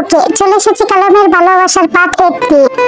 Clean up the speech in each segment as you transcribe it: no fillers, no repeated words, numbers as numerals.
ওকে, চলে এসেছি কালামের ভালোবাসার পার্ট 8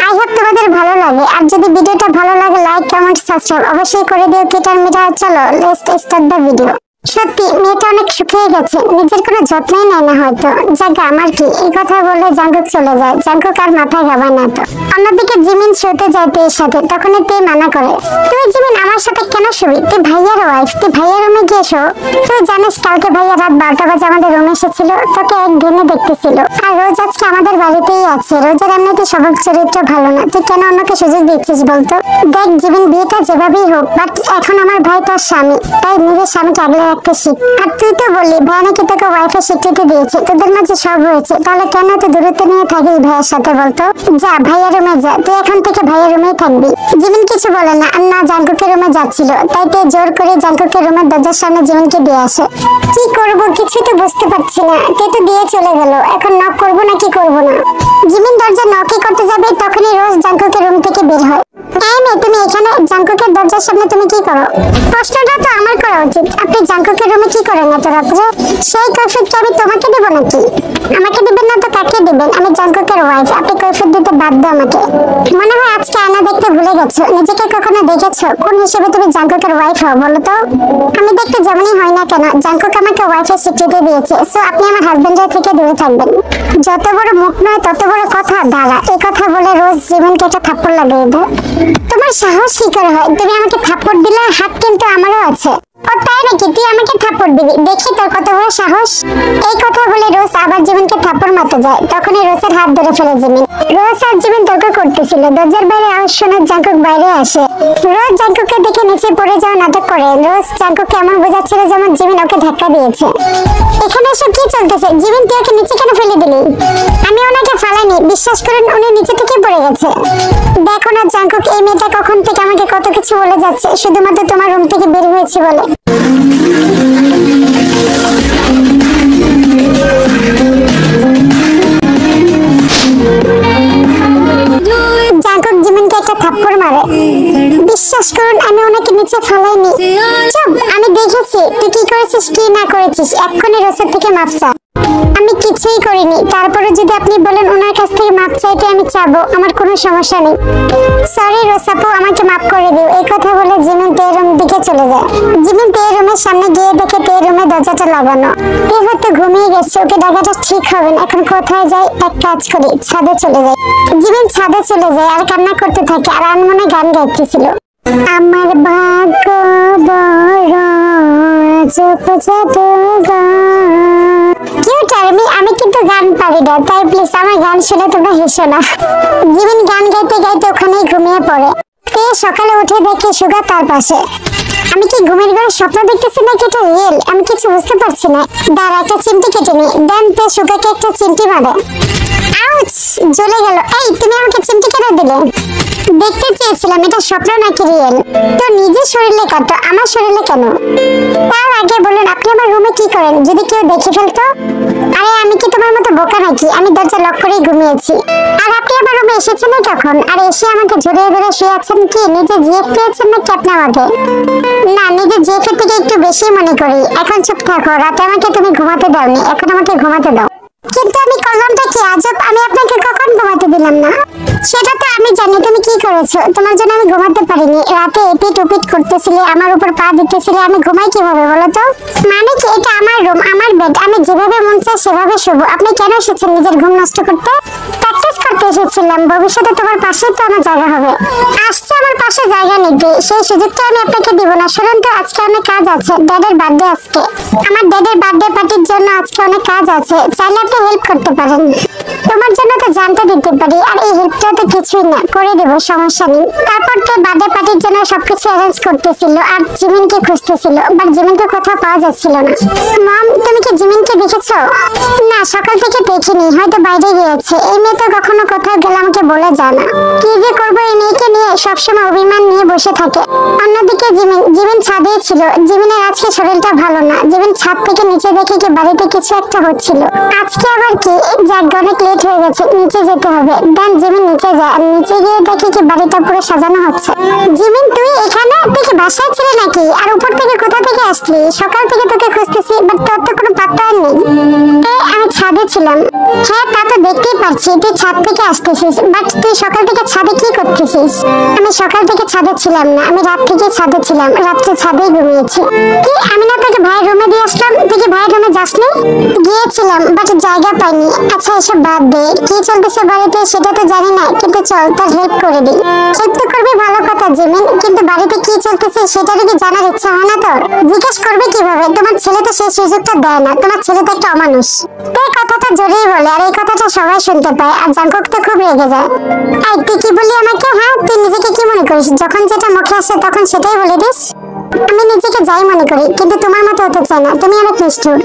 আই হোপ তোমাদের ভালো লাগে। আর যদি ভিডিওটা ভালো লাগে লাইক কমেন্ট সাবস্ক্রাইব অবশ্যই করে দিও। কিটার মিটা, চলো লেটস স্টার্ট দ্য ভিডিও। সত্যি মেয়েটা অনেক শুকিয়ে গেছে, নিজের কোনো যত্নই নেয় না হয়তো। জায়গা আমার কি, এই কথা বলে জাঙ্কুক চলে যায়। জাঙ্কুক আর মাথায় ঘামায় না তো। অন্যদিকে জিমিন শুতে যায় তের সাথে, তখনই তে মানা করে, তুই জিমিন আমার সাথে কেন শুবি? তুই ভাইয়ার ওয়াইফ, তুই ভাইয়ার রুমে গিয়ে শো। তুই জানিস কালকে ভাইয়া রাত 12টা বাজে আমাদের রুমে এসেছিল, তোকে একদিনে দেখতেছিল। আর রোজ আজকে আমাদের বাড়িতেই আছে। রোজের এমনিতে স্বভাব চরিত্র ভালো না, তুই কেন অন্যকে সুযোগ দিচ্ছিস বলতো? দেখ জিমিন, বিয়েটা যেভাবেই হোক, বাট এখন আমার ভাই তার স্বামী, তাই নিজের স্বামীকে আগলে রাখতে শিখ। আর তুই তো বললি ভাইয়া নাকি তোকে ওয়াইফের স্বীকৃতি দিয়েছে, তোদের মাঝে সব হয়েছে, তাহলে কেন তুই দূরত্ব নিয়ে থাকিস ভাইয়ের সাথে বলতো? যা ভাইয়ের রুমে যা, তুই এখন থেকে ভাইয়ের রুমেই থাকবি। জিমিন কিছু বলে না, আর না জাঙ্কুকের রুমে যাচ্ছিল, তাই তে জোর করে জাঙ্কুকের রুমের দরজার সামনে জিমিনকে দিয়ে আসে। কি করব কিছুই তো বুঝতে পারছি না, তে তো দিয়ে চলে গেল, এখন নক করবো না কি করবো না। জিমিন দরজা নকই করতে যাবে, তখনই রোজ জাঙ্কুকের রুম থেকে বের হয়। এই মেয়ে, তুমি এখানে জাঙ্কুকের দরজার সামনে তুমি কি করো? প্রশ্নটা তো আমার করা উচিত, আপনি জাঙ্কুকের রুমে কি করেন এত রাত্রে? সেই কৈফিয়ত কি আমি তোমাকে দেব নাকি? আমাকে দিবেন না তো কাকে দিবেন? আমি জাঙ্কুকের ওয়াইফ, আপনি কৈফিয়ত দিতে বাধ্য আমাকে। মনে হয় আজকে আয়না দেখতে ভুলে গেছো, নিজেকে কখনো দেখেছো? কোন হিসেবে তুমি জাঙ্কুকের ওয়াইফ হও বলো তো? আমি দেখতে যেমনই হয় না কেন, জাঙ্কুক আমাকে ওয়াইফের স্বীকৃতি দিয়েছে, সো আপনি আমার হাজবেন্ডের থেকে দূরে থাকবেন। যত বড় মুখ নয় তত বড় কথা, দাঁড়া। এই কথা বলে রোজ জিমিনকে একটা থাপ্পড় লাগিয়ে দেয়। তোমার সাহস কি করে হয়? তুমি আমাকে থাপ্পড় দিলে, হাত কিন্তু আমারও আছে। ও তাই নাকি? তুই আমাকে থাপ্পড় দিবি, দেখি তোর কত বড় সাহস। এই কথা বলে রোজ আবার জিমিনকে থাপ্পড় মারতে যায়, তখনই রোজের হাত ধরে ফেলে জিমিন। রোজ আর জিমিন তর্ক করতেছিল, দরজার বাইরে আওয়াজ শুনে জাঙ্কুক বাইরে আসে। রোজ জাঙ্কুককে দেখে নিচে পড়ে যাওয়া নাটক করে। রোজ জাঙ্কুককে এমন বোঝাচ্ছিল যেমন জিমিন ওকে ধাক্কা দিয়েছে। এখানে এসব কি চলতেছে? জিমিন, তুই ওকে নিচে কেন ফেলে দিলি? আমি ওনাকে ফালাইনি, বিশ্বাস করুন উনি নিচে থেকে পড়ে গেছে। দেখো না জাঙ্কুক, এই মেয়েটা কখন থেকে আমাকে কত কিছু বলে যাচ্ছে, শুধুমাত্র তোমার রুম থেকে বের হয়েছে বলে। জাঙ্কুক জিমিনকে একটা থাপ্পড় মারে। বিশ্বাস করুন আমি ওনাকে নিচে ফেলাইনি। চুপ, আমি দেখেছি তুই কি করেছিস কি না করেছিস, এক্ষুনি রোসের থেকে মাফ চা। আমি কিছুই করিনি, তারপরে যদি আপনি বলেন ওনার কাছ থেকে মাপ চাইতে আমি চাবো, আমার কোনো সমস্যা নেই। সরি রোসাপু, আমাকে মাফ করে দিও। এই কথা বলে জিমিন তের রুম দিকে চলে যায়। জিমিন তের রুমের সামনে গিয়ে দেখে তের রুমে দরজাটা লাগানো। তে হয়তো ঘুমিয়ে গেছে, ওকে ডাকাটা ঠিক হবে না। এখন কোথায় যাই? এক কাজ করি, ছাদে চলে যাই। জিমিন ছাদে চলে যায় আর কান্না করতে থাকে, আর আনমনে গান গাইতেছিল। আমার ভাগ্য বড় আমি কিন্তু গান পারি না, তাই প্লিজ আমার গান শুনে তোমরা হেসো না। জিমিন গান গাইতে গাইতে ওখানেই ঘুমিয়ে পড়ে। তে সকালে উঠে দেখে সুগা তার পাশে। আমি কি ঘুমের ঘরে স্বপ্ন দেখতেছি নাকি এটা রিয়েল? আমি কিছু বুঝতে পারছি না। দাঁড়া, একটা চিমটি কেটে নি। দেন তে সুগাকে একটা চিমটি মারে। আউচ, জ্বলে গেল। এই তুমি আমাকে চিমটি কেন দিলে? দেখতে চেয়েছিলাম এটা স্বপ্ন নাকি রিয়েল। তো নিজের শরীরে কাটো, আমার শরীরে কেন? তার আগে বলুন আপনি আমার রুমে কি করেন, যদি কেউ দেখে ফেলতো? আরে আমি কি তোমার মতো বোকা নাকি? আমি দরজা লক করেই ঘুমিয়েছি। আর আপনি আমার রুমে এসেছেন কখন? আর এসে আমাকে জড়িয়ে ধরে শুয়ে আছেন কি? নিজে জিএফ পেয়েছেন নাকি আপনি আমাকে? না, নিজের জিএফের থেকে একটু বেশি মনে করি। এখন চুপ থাকো, রাতে আমাকে তুমি ঘুমাতে দাওনি, এখন আমাকে ঘুমাতে দাও। কিন্তু আমি করলামটা কি আজব? আমি আপনাকে কখন ঘুমাতে দিলাম না? সেটা তো আমি জানি তুমি কি করেছো, তোমার জন্য আমি ঘুমাতে পারিনি। রাতে এপিট ওপিট করতেছিলে, আমার উপর পা দিতেছিলে, আমি ঘুমাই কিভাবে বলো তো? মানে কি এটা আমার রুম, আমার বেড, আমি যেভাবে মন চাই সেভাবে শুবো। আপনি কেন এসেছেন নিজের ঘুম নষ্ট করতে? প্র্যাকটিস করতে এসেছিলাম, ভবিষ্যতে তোমার পাশেই তো আমার জায়গা হবে। আসছে আমার পাশে জায়গা নিতে, সেই সুযোগটা আমি আপনাকে দিব না। শুনুন তো, আজকে অনেক কাজ আছে, ড্যাডের বার্থডে আজকে। আমার ড্যাডের বার্থডে পার্টির জন্য আজকে অনেক কাজ আছে, চাইলে আপনি হেল্প করতে পারেন। তোমার জন্য তো জানতে দিতে পারি, আর এই হেল্পটা তো কিছুই না, করে দেবো, সমস্যা নেই। তারপর তো বার্থডে পার্টির জন্য সবকিছু অ্যারেঞ্জ করতেছিল আর জিমিনকে খুঁজতেছিল, বাট জিমিনকে কোথাও পাওয়া যাচ্ছিল না। মম, তুমি কি জিমিনকে দেখেছো? না, সকাল থেকে দেখিনি, হয়তো বাইরে গিয়েছে। এই মেয়ে তো কখনো কোথাও গেলে আমাকে বলে যায় না। কি যে করবো এই মেয়েকে নিয়ে, সবসময় অভিমান নিয়ে বসে থাকে। অন্যদিকে জিমিন ছাদেই ছিল। জিমিনের আজকে শরীরটা ভালো না। জিমিন ছাদ থেকে নিচে দেখে কি বাড়িতে কিছু একটা হচ্ছিল। আজকে আবার কি? যাক, অনেক লেট হয়ে গেছে, নিচে যেতে হবে। দেন জিমিন নিচে যায়, আর নিচে গিয়ে দেখে কি বাড়িটা পুরো সাজানো হচ্ছে। জিমিন, তুই এখানে? তুই কি বাসায় ছিলে নাকি? আর উপর থেকে কোথা থেকে আসলি? সকাল থেকে তোকে খুঁজতেছি, বাট তোর তো কোনো পাত্তা নেই। আমি ছাদে ছাদে ছিলাম। হ্যাঁ তা তো দেখতেই পাচ্ছি তুই ছাদ থেকে আসতেছিস, বাট তুই সকাল থেকে ছাদে কি করতেছিস? আমি সকাল থেকে ছাদে ছিলাম না, আমি রাত থেকে ছাদে ছিলাম, রাত্রে ছাদেই ঘুমিয়েছি। কি আমি না তোকে ভাইয়ের রুমে দিয়ে আসলাম, তুই কি ভাইয়ের রুমে যাসনি? গিয়েছিলাম বাট জায়গা পাইনি। আচ্ছা এসব বাদ দে, কি চলতেছে বাড়িতে সেটা তো জানি না, কিন্তু চল তার হেল্প করে দিই। হেল্প তো করবি ভালো কথা জিমিন, কিন্তু বাড়িতে কি চলতেছে সেটা যদি জানার ইচ্ছা হয় না তোর? জিজ্ঞেস করবে কিভাবে? তোমার ছেলে তো সেই সুযোগটা দেয় না, তোমার ছেলে তো একটা অমানুষ। এই কথাটা জোরেই বলে আর এই কথাটা সবাই শুনতে পায়, আর জাঙ্কুক তো খুব রেগে যায়। এই তুই কি বললি আমাকে? হ্যাঁ তুই নিজেকে কি মনে করিস? যখন যেটা মুখে আসে তখন সেটাই বলে দিস। আমি নিজেকে যাই মনে করি, কিন্তু তোমার মতো হতে চাই না, তুমি অনেক নিষ্ঠুর।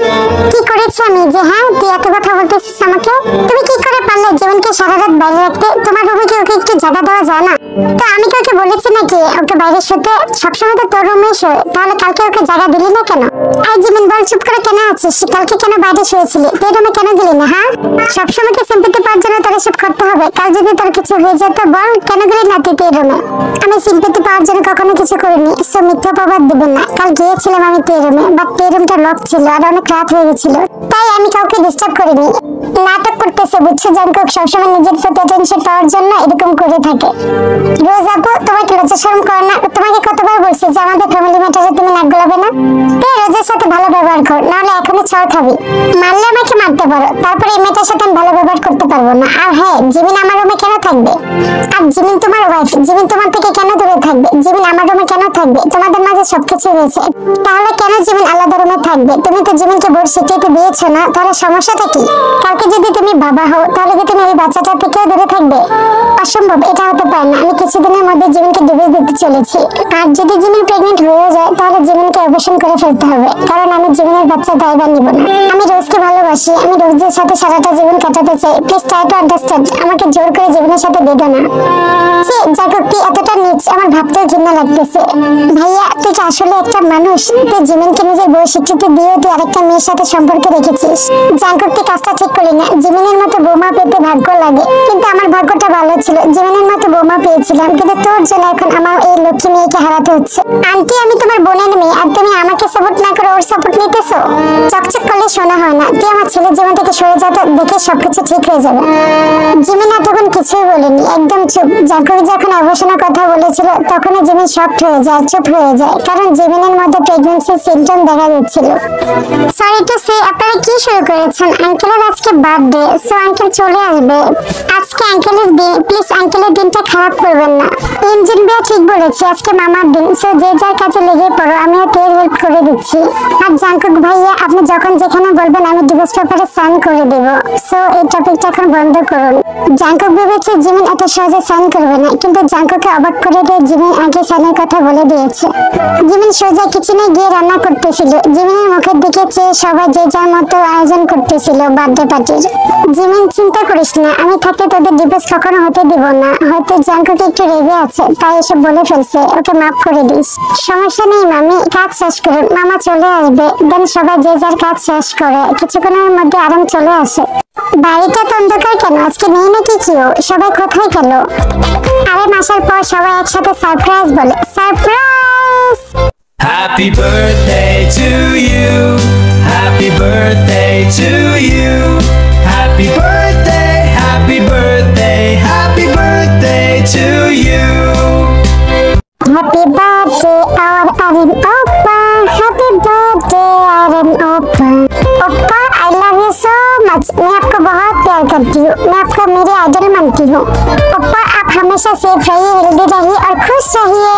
কি করেছি আমি যে হ্যাঁ তুই এত কথা বলতেছিস আমাকে? তুমি কি করে পারলে জীবনকে সারা রাত বাইরে রাখতে? তোমার রুমে কি ওকে একটু জায়গা দেওয়া যায় না? তো আমি কি ওকে বলেছি নাকি ওকে বাইরে শুতে? সবসময় তো তোর রুমে শোয়, তাহলে কালকে ওকে জায়গা দিলি না কেন? আর জিমিন বল, চুপ করে কেন আছিস? কালকে কেন বাইরে শুয়েছিলি? তুই রুমে কেন গেলি না? হ্যাঁ সবসময় কি সিম্পেথি পাওয়ার জন্য তোর এসব করতে হবে? কাল যদি তোর কিছু হয়ে যেত বল কেন গেলি না তুই রুমে? আমি সিম্পেথি পাওয়ার জন্য কখনো কিছু করিনি, সো মিথ্যা প্রবাদ দিবেন না। কাল গিয়েছিলাম আমি তুই রুমে, বাট তুই রুমটা লক ছিল আর অনেক রাত হয়ে গেছিল, তাই আমি কাউকে ডিস্টার্ব করিনি। নাটক করতেছে বুঝছো জাঙ্কুক, সবসময় নিজের প্রতি অ্যাটেনশন পাওয়ার জন্য এরকম করে থাকে। রোজ আপু তোমাকে লজ্জা শরম করে না? তোমাকে কতবার বলছি যে আমাদের ফ্যামিলি ম্যাটারে তুমি নাক গলাবে না? তুই রোজের সাথে ভালো ব্যবহার কর, নাহলে এখনই চড় খাবি। মারলে আমাকে মারতে পারো, তারপরে এই মেয়েটার সাথে আমি ভালো ব্যবহার করতে পারবো না। আর হ্যাঁ জিমিন আমার রুমে কেন থাকবে? আর জিমিন তোমার ওয়াইফ, জিমিন তোমার থেকে কেন দূরে থাকবে? জিমিন আমার রুমে কেন থাকবে? তোমাদের মাঝে সবকিছু রয়েছে, তাহলে কেন জিমিন আলাদা রুমে থাকবে? তুমি তো জিমিনকে বোর্ড শিখিয়ে দিয়েছো না, তাহলে সমস্যাটা কি? কালকে যদি তুমি বাবা হও তাহলে কি তুমি এই বাচ্চাটার থেকেও দূরে থাকবে? অসম্ভব, এটা হতে পারে না। আমি কিছুদিনের মধ্যে জিমিনকে ডিভোর্স দিতে চলেছি, আর যদি জিমিন প্রেগনেন্ট হয়ে যায় তাহলে জিমিনকে অপারেশন করে ফেলতে হবে, কারণ আমি জিমিনের বাচ্চা দায়ভার নিব না। আমি রোজকে ভালোবাসি, আমি রোজের সাথে সারাটা জীবন কাটাতে চাই। প্লিজ ট্রাই টু আন্ডারস্ট্যান্ড, আমাকে জোর করে জীবনের সাথে বেঁধো না। জাঙ্কুক তুই এতটা নিচ, আমার ভাবতেও ঘৃণা লাগতেছে। ভাইয়া তুই কি আসলে একটা মানুষ? তুই জিমিনকে নিজের বউ স্বীকৃতি দিয়েও তুই আরেকটা মেয়ের সাথে সম্পর্ক রেখেছিস। জাঙ্কুক তুই কাজটা ঠিক করলি না। জিমিনের মতো বৌমা পেতে ভাগ্য লাগে, কিন্তু আমার ভাগ্যটা ভালো ছিল, জিমিনের মতো বৌমা পেয়েছিলাম, কিন্তু তোর জন্য এখন আমার এই লক্ষ্মী মেয়েকে হারাতে হচ্ছে। আন্টি আমি তোমার বোনের মেয়ে, আর তুমি আমাকে সাপোর্ট না করে ওর সাপোর্ট নিতেছো? চকচক করলে শোনা হয় না। তুই আমার ছেলের জীবন থেকে সরে যা, দেখে সবকিছু ঠিক হয়ে যাবে। জিমিন তখন কিছুই বলেনি, একদম চুপ। জাঙ্কুক যখন অবসানের কথা বলেছিল তখনই জিমিন শকড হয়ে যায়, চুপ হয়ে যায়, কারণ জিমিনের মধ্যে প্রেগন্যান্সির সিম্পটম দেখা যাচ্ছিল। সরি টু সে, আপনারা কি শুরু করেছেন? আঙ্কেলের আজকে বার্থডে, সো আঙ্কেল চলে আসবে। আজকে আঙ্কেলের দিন, প্লিজ আঙ্কেলের দিনটা খারাপ করবেন না। ইঞ্জিন ভাইয়া ঠিক বলেছে, আজকে মামার দিন, সো যে যার কাজে লেগে পড়ো, আমিও তোর হেল্প করে দিচ্ছি। আর জাঙ্কুক ভাইয়া আপনি যখন যেখানে বলবেন আমি ডিভোর্স পেপারে সাইন করে দেব, সো এই টপিকটা এখন বন্ধ করুন। জাঙ্কুক ভেবেছে জিমিন এত সহজে সাইন করবে না, কিন্তু জাঙ্কুককে অবাক করে দিয়ে জিমিন আগে সাইনের কথা বলে দিয়েছে। জিমিন সোজা কিচেনে গিয়ে রান্না করতেছিল। জিমিনের মুখের দিকে চেয়ে সবাই যে যার মতো আয়োজন করতেছিল বার্থডে পার্টির। জিমিন চিন্তা করিস না, আমি থাকতে তোদের ডিভোর্স কখনো হতে দিব না। হয়তো জাঙ্কুক একটু রেগে আছে তাই এসব বলে ফেলছে, ওকে মাফ করে দিস। সমস্যা নেই মামি, কাজ শেষ করুন, মামা চলে আসবে। দেন সবাই যে যার কাজ শেষ করে কিছুক্ষণের মধ্যে আরাম চলে আসে। বাড়িটা তো অন্ধকার কেন? আজকে নেই নাকি কেউ? সবাই কোথায় গেল? আরে মাসের পর সবাই একসাথে সারপ্রাইজ বলে, surprise. Happy birthday to you. Happy birthday to you. Happy birthday, happy birthday, happy birthday to you. Happy birthday our Aryan Oppa. Happy birthday Aryan Oppa. Oppa I love you so much. मैं आपको बहुत प्यार करती हूँ, मैं आपको मेरे idol मानती हूँ। ओप्पा आप हमेशा सेफ रहिए, हेल्दी रहिए और खुश रहिए,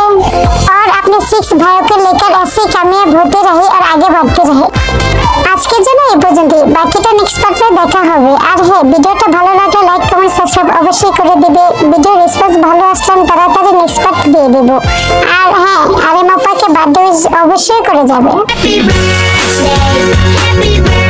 और अपने 6 भाइयों को लेकर ऐसे कामयाब होते रहे और आगे बढ़ते रहे। আজকের জন্য এই পর্যন্তই, বাকিটা নেক্সট পার্টে দেখা হবে। আর হ্যাঁ ভিডিওটা ভালো লাগলে লাইক কমেন্ট সাবস্ক্রাইব অবশ্যই করে দিবে। ভিডিও রেসপন্স ভালো আসলে তাড়াতাড়ি নেক্সট পার্ট দিয়ে দেব। আর হ্যাঁ আরিয়ান আপাকে বার্থডে উইশ অবশ্যই করে যাবে। Happy birthday, happy birthday.